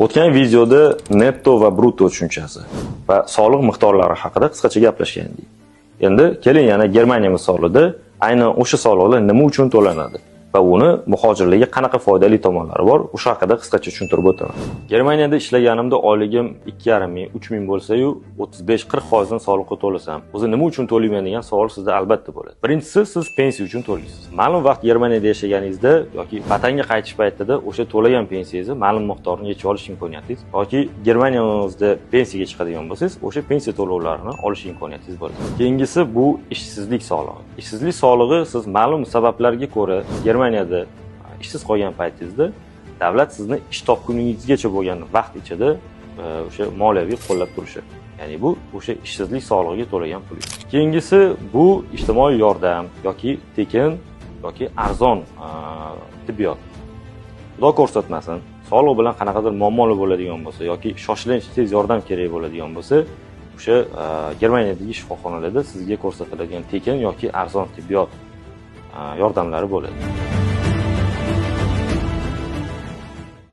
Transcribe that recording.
O'tgan videoda netto va brutto tushunchasi va soliq miqdorlari haqida qisqacha gaplashgan edik. Endi keling yana Germaniya misolida aynan o'sha soliqlar nima uchun to'lanadi va uni muhojirlarga qanaqa foydali tomonlari bor, o'sha haqida qisqacha tushuntirib o'taman. Germaniyada ishlaganimda oyligim 2,5 ming, 3 ming bo'lsa-yu 35-40% dan soliqqa to'lasam, o'zi nima uchun to'layman degan savol sizda albatta bo'ladi. Birinchisi, siz pensiya uchun to'laysiz. Ma'lum vaqt Germaniyada yashaganingizda yoki vatanga qaytish paytida o'sha to'lagan pensiyangizni ma'lum miqdorini yechib olish imkoniyatingiz yoki Germaniyada pensiyaga chiqadigan bo'lsangiz, o'sha pensiya to'lovlarini olish imkoniyatingiz bo'ladi. Keyingisi bu ishsizlik solig'i. Ishsizlik solig'i siz ma'lum sabablarga ko'ra Germaniyada ishsiz qolgan paytingizda davlat sizni ish topguningizgacha bo'lgan vaqt ichida o'sha moliyaviy qo'llab turishi. Ya'ni bu o'sha ishsizlik solig'iga to'lagan pul. Keyingisi bu ijtimoiy yordam yoki tekin yoki arzon tibbiyot. Xudo ko'rsatmasin, soliq bilan qanaqadir muammolar bo'ladigan bo'lsa yoki shoshilinch tez yordam kerak bo'ladigan bo'lsa, o'sha Germaniyadagi shifoxonalarda sizga ko'rsatiladigan tekin yoki arzon tibbiyot yordamlari bo'ladi.